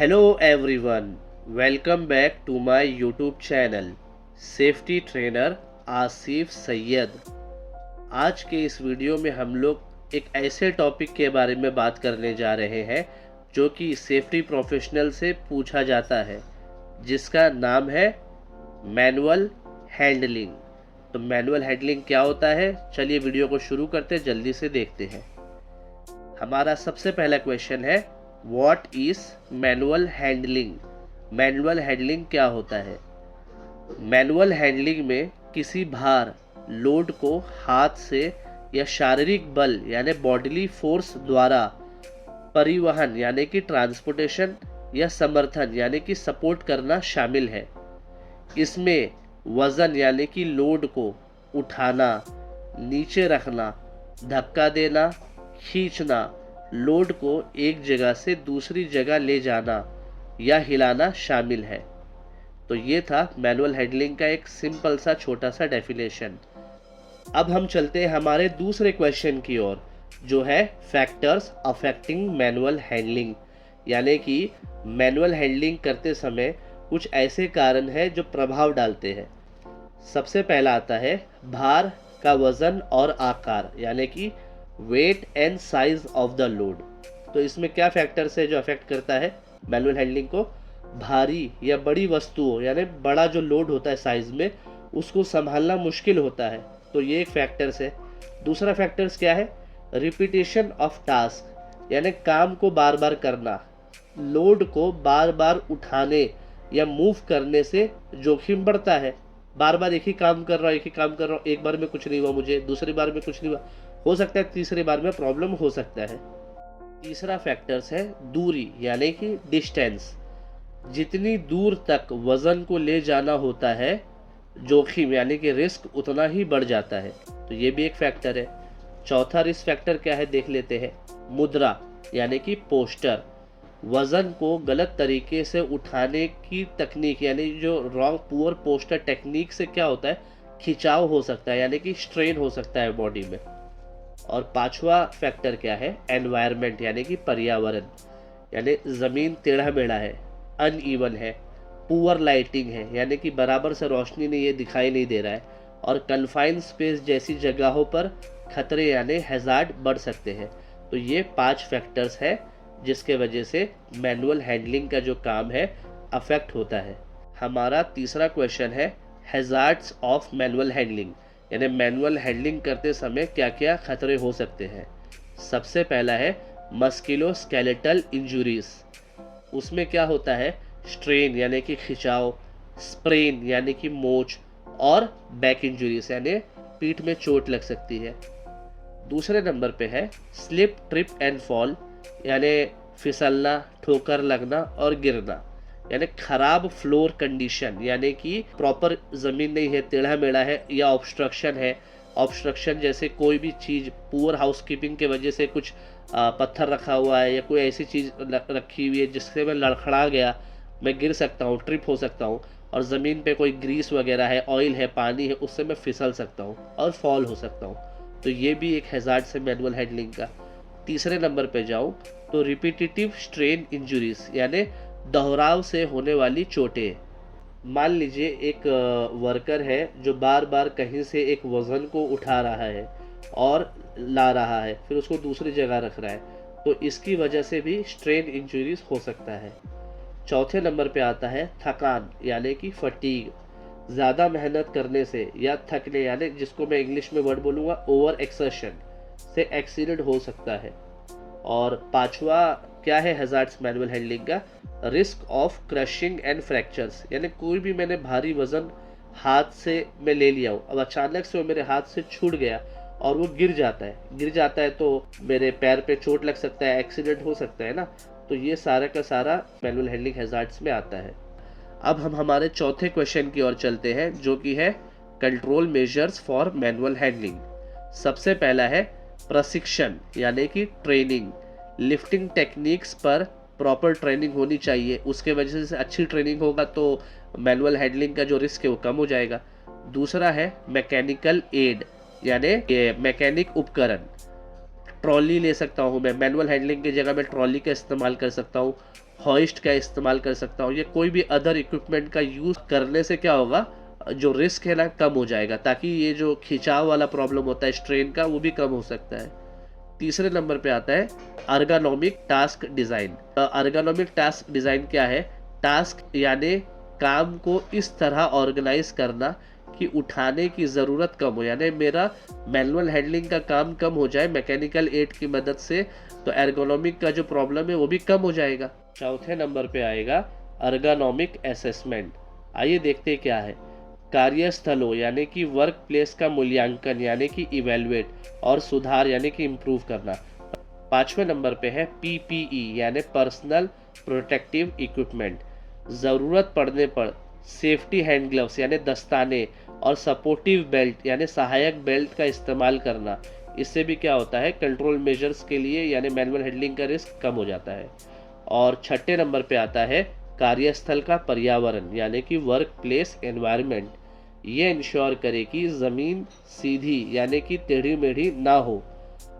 Hello everyone, welcome back to my YouTube channel safety trainer Asif Syed. आज के इस video में हम लोग एक ऐसे टॉपिक के बारे में बात करने जा रहे हैं जो कि सेफ्टी प्रोफेशनल से पूछा जाता है, जिसका नाम है मैनुअल हैंडलिंग। तो मैनुअल हैंडलिंग क्या होता है, चलिए वीडियो को शुरू करते, जल्दी से देखते हैं। हमारा सबसे पहला क्वेश्चन है, what is manual handling. Manual handling क्या होता है? मैनुअल हैंडलिंग में किसी भार लोड को हाथ से या शारीरिक बल यानी बॉडीली फोर्स द्वारा परिवहन यानी कि ट्रांसपोर्टेशन या समर्थन यानी कि सपोर्ट करना शामिल है। इसमें वजन यानी कि लोड को उठाना, नीचे रखना, धक्का देना, खींचना, लोड को एक जगह से दूसरी जगह ले जाना या हिलाना शामिल है। तो ये था मैनुअल हैंडलिंग का एक सिंपल सा छोटा सा डेफिनेशन। अब हम चलते हैं हमारे दूसरे क्वेश्चन की ओर, जो है फैक्टर्स अफेक्टिंग मैनुअल हैंडलिंग। यानी कि मैनुअल हैंडलिंग करते समय कुछ ऐसे कारण हैं जो प्रभाव डालते हैं। सबसे पहला आता है भार का वजन और आकार, यानी कि weight and size of the load. तो इसमें क्या फैक्टर्स है जो अफेक्ट करता है मैनुअल हैंडलिंग को? भारी या बड़ी वस्तुओं यानी बड़ा जो लोड होता है साइज में, उसको संभालना मुश्किल होता है, तो ये एक फैक्टर्स है। दूसरा फैक्टर्स क्या है? रिपीटेशन ऑफ टास्क, यानी काम को बार बार करना। लोड को बार बार उठाने या मूव करने से जोखिम बढ़ता है। बार बार एक ही काम कर रहा हूँ, एक बार में कुछ नहीं हुआ मुझे, दूसरी बार में कुछ नहीं हुआ, हो सकता है तीसरी बार में प्रॉब्लम हो सकता है। तीसरा फैक्टर्स है दूरी यानी कि डिस्टेंस। जितनी दूर तक वजन को ले जाना होता है, जोखिम यानी कि रिस्क उतना ही बढ़ जाता है, तो ये भी एक फैक्टर है। चौथा रिस्क फैक्टर क्या है देख लेते हैं। मुद्रा यानी कि पोस्टर। वजन को गलत तरीके से उठाने की तकनीक यानी जो रॉन्ग पुअर पोस्टर टेक्निक से क्या होता है, खिंचाव हो सकता है यानी कि स्ट्रेन हो सकता है बॉडी में। और पांचवा फैक्टर क्या है? एनवायरनमेंट यानी कि पर्यावरण। यानी ज़मीन टेढ़ा मेढ़ा है, अनइवन है, पुअर लाइटिंग है यानी कि बराबर से रोशनी नहीं, ये दिखाई नहीं दे रहा है, और कन्फाइंड स्पेस जैसी जगहों पर खतरे यानी हैजार्ड बढ़ सकते हैं। तो ये 5 फैक्टर्स है जिसके वजह से मैनुअल हैंडलिंग का जो काम है अफेक्ट होता है। हमारा तीसरा क्वेश्चन है हैजार्ड्स ऑफ मैनुअल हैंडलिंग, यानी मैनुअल हैंडलिंग करते समय क्या क्या खतरे हो सकते हैं। सबसे पहला है मस्कुलोस्केलेटल इंजुरीज। उसमें क्या होता है? स्ट्रेन यानी कि खिंचाव, स्प्रेन यानी कि मोच, और बैक इंजुरीज यानी पीठ में चोट लग सकती है। दूसरे नंबर पे है स्लिप ट्रिप एंड फॉल, यानी फिसलना, ठोकर लगना और गिरना। यानी खराब फ्लोर कंडीशन यानी कि प्रॉपर ज़मीन नहीं है, टेढ़ा मेढ़ा है, या ऑब्स्ट्रक्शन है। ऑब्स्ट्रक्शन जैसे कोई भी चीज़ पुअर हाउसकीपिंग के वजह से कुछ पत्थर रखा हुआ है या कोई ऐसी चीज़ रखी हुई है जिससे मैं लड़खड़ा गया, मैं गिर सकता हूँ, ट्रिप हो सकता हूँ। और ज़मीन पे कोई ग्रीस वगैरह है, ऑयल है, पानी है, उससे मैं फिसल सकता हूँ और फॉल हो सकता हूँ। तो ये भी एक हैजार्ड से मैनुअल हैंडलिंग का। तीसरे नंबर पे जाऊँ तो रिपीटेटिव स्ट्रेन इंजुरीज, यानी दोहराव से होने वाली चोटें। मान लीजिए एक वर्कर है जो बार बार कहीं से एक वज़न को उठा रहा है और ला रहा है, फिर उसको दूसरी जगह रख रहा है, तो इसकी वजह से भी स्ट्रेन इंजुरीज हो सकता है। चौथे नंबर पे आता है थकान यानी कि फटीग। ज़्यादा मेहनत करने से या थकने यानी जिसको मैं इंग्लिश में वर्ड बोलूँगा ओवर एक्सर्शन से एक्सीडेंट हो सकता है। और पांचवा क्या है हैजार्ड्स मैनुअल हैंडलिंग का? Risk of crushing and fractures, यानी कोई भी मैंने भारी वजन हाथ से मैं ले लिया हूँ, अब अचानक से वो मेरे हाथ से छूट गया और वो गिर जाता है तो मेरे पैर पे चोट लग सकता है, एक्सीडेंट हो सकता है ना। तो ये सारा का सारा मैनुअल हैंडलिंग हैजार्ड्स में आता है। अब हम हमारे चौथे क्वेश्चन की ओर चलते हैं, जो कि है control measures for manual handling. सबसे पहला है प्रशिक्षण यानी कि ट्रेनिंग। लिफ्टिंग टेक्निक्स पर प्रॉपर ट्रेनिंग होनी चाहिए, उसके वजह से अच्छी ट्रेनिंग होगा तो मैनुअल हैंडलिंग का जो रिस्क है वो कम हो जाएगा। दूसरा है मैकेनिकल एड यानी मैकेनिक उपकरण। ट्रॉली ले सकता हूँ मैं, मैनुअल हैंडलिंग की जगह मैं ट्रॉली का इस्तेमाल कर सकता हूँ। हॉइस्ट का इस्तेमाल कर सकता हूँ, या कोई भी अदर इक्विपमेंट का यूज़ करने से क्या होगा, जो रिस्क है ना कम हो जाएगा, ताकि ये जो खिंचाव वाला प्रॉब्लम होता है स्ट्रेन का, वो भी कम हो सकता है। तीसरे नंबर पे आता है ergonomic task design. Ergonomic task design क्या है? टास्क यानी काम को इस तरह ऑर्गेनाइज करना कि उठाने की ज़रूरत कम हो, यानी मेरा मैनुअल हैंडलिंग का काम कम हो जाए मैकेनिकल एड की मदद से, तो एर्गोनॉमिक का जो प्रॉब्लम है वो भी कम हो जाएगा। चौथे नंबर पे आएगा अर्गोनॉमिक असेसमेंट। आइए देखते हैं क्या है। कार्यस्थलों यानी कि वर्क प्लेस का मूल्यांकन यानी कि इवेलुएट, और सुधार यानी कि इम्प्रूव करना। पाँचवें नंबर पे है PPE यानी पर्सनल प्रोटेक्टिव इक्विपमेंट। ज़रूरत पड़ने पर सेफ्टी हैंड ग्लव्स यानी दस्ताने और सपोर्टिव बेल्ट यानी सहायक बेल्ट का इस्तेमाल करना। इससे भी क्या होता है, कंट्रोल मेजर्स के लिए यानी मैनुअल हैंडलिंग का रिस्क कम हो जाता है। और छठे नंबर पे आता है कार्यस्थल का पर्यावरण यानी कि वर्क प्लेस एनवायरनमेंट। ये इंश्योर करे कि ज़मीन सीधी यानी कि टेढ़ी मेढ़ी ना हो,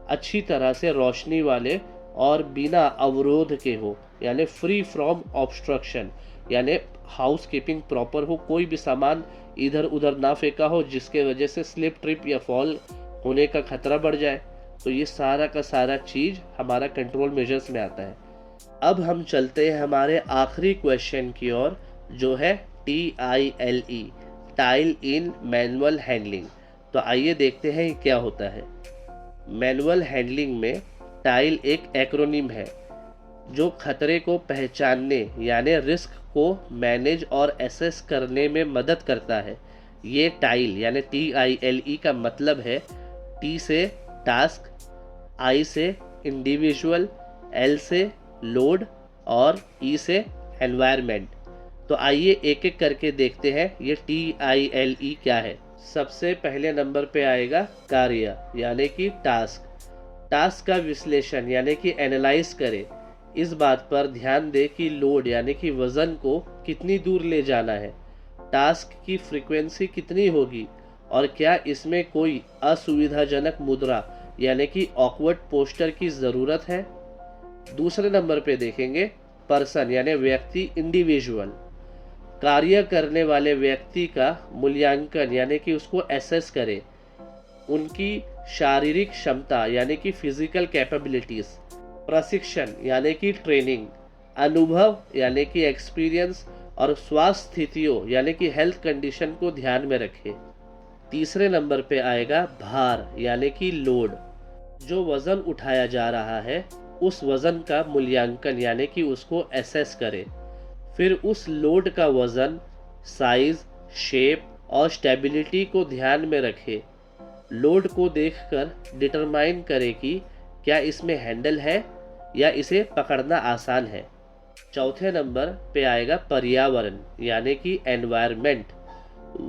अच्छी तरह से रोशनी वाले और बिना अवरोध के हो, यानी फ्री फ्रॉम ऑब्स्ट्रक्शन, यानी हाउस कीपिंग प्रॉपर हो, कोई भी सामान इधर उधर ना फेंका हो जिसके वजह से स्लिप ट्रिप या फॉल होने का खतरा बढ़ जाए। तो ये सारा का सारा चीज़ हमारा कंट्रोल मेजर्स में आता है। अब हम चलते हैं हमारे आखिरी क्वेश्चन की ओर, जो है TILE, tile in manual handling. तो आइए देखते हैं क्या होता है। मैनुअल हैंडलिंग में टाइल एक एक्रोनिम है जो खतरे को पहचानने यानी रिस्क को मैनेज और एसेस करने में मदद करता है। ये टाइल यानी TILE का मतलब है T से टास्क, I से इंडिविजुअल, L से लोड और E से एनवायरनमेंट। तो आइए एक एक करके देखते हैं ये TILE क्या है। सबसे पहले नंबर पे आएगा कार्य यानी कि टास्क। टास्क का विश्लेषण यानी कि एनालाइज करे, इस बात पर ध्यान दे कि लोड यानी कि वजन को कितनी दूर ले जाना है, टास्क की फ्रीक्वेंसी कितनी होगी, और क्या इसमें कोई असुविधाजनक मुद्रा यानी कि ऑकवर्ड पोस्टर की ज़रूरत है। दूसरे नंबर पे देखेंगे पर्सन यानी व्यक्ति, इंडिविजुअल। कार्य करने वाले व्यक्ति का मूल्यांकन यानी कि उसको एसेस करे, उनकी शारीरिक क्षमता यानी कि फिजिकल कैपेबिलिटीज, प्रशिक्षण यानी कि ट्रेनिंग, अनुभव यानी कि एक्सपीरियंस, और स्वास्थ्य स्थितियों यानी कि हेल्थ कंडीशन को ध्यान में रखे। तीसरे नंबर पे आएगा भार यानी कि लोड। जो वज़न उठाया जा रहा है उस वज़न का मूल्यांकन यानी कि उसको एसेस करे, फिर उस लोड का वज़न, साइज, शेप और स्टेबिलिटी को ध्यान में रखे। लोड को देखकर डिटरमाइन करे कि क्या इसमें हैंडल है या इसे पकड़ना आसान है। चौथे नंबर पे आएगा पर्यावरण यानी कि एनवायरनमेंट।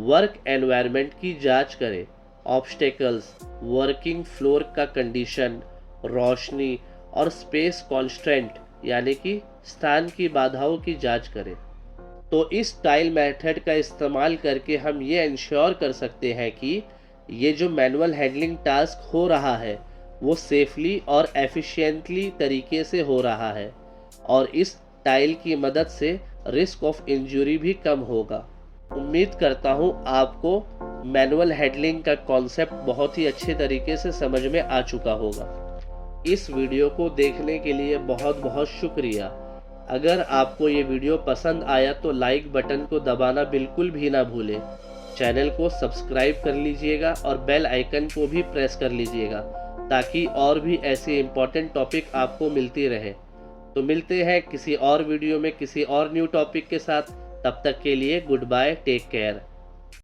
वर्क एनवायरनमेंट की जांच करे, ऑब्स्टेकल्स, वर्किंग फ्लोर का कंडीशन, रोशनी और स्पेस कॉन्स्ट्रेंट यानी कि स्थान की बाधाओं की जांच करें। तो इस टाइल मेथड का इस्तेमाल करके हम ये इंश्योर कर सकते हैं कि ये जो मैनुअल हैंडलिंग टास्क हो रहा है वो सेफली और एफिशिएंटली तरीके से हो रहा है, और इस टाइल की मदद से रिस्क ऑफ इंजरी भी कम होगा। उम्मीद करता हूँ आपको मैनुअल हैंडलिंग का कॉन्सेप्ट बहुत ही अच्छे तरीके से समझ में आ चुका होगा। इस वीडियो को देखने के लिए बहुत बहुत शुक्रिया। अगर आपको ये वीडियो पसंद आया तो लाइक बटन को दबाना बिल्कुल भी ना भूलें। चैनल को सब्सक्राइब कर लीजिएगा और बेल आइकन को भी प्रेस कर लीजिएगा ताकि और भी ऐसे इम्पोर्टेंट टॉपिक आपको मिलती रहे। तो मिलते हैं किसी और वीडियो में किसी और न्यू टॉपिक के साथ। तब तक के लिए गुड बाय, टेक केयर।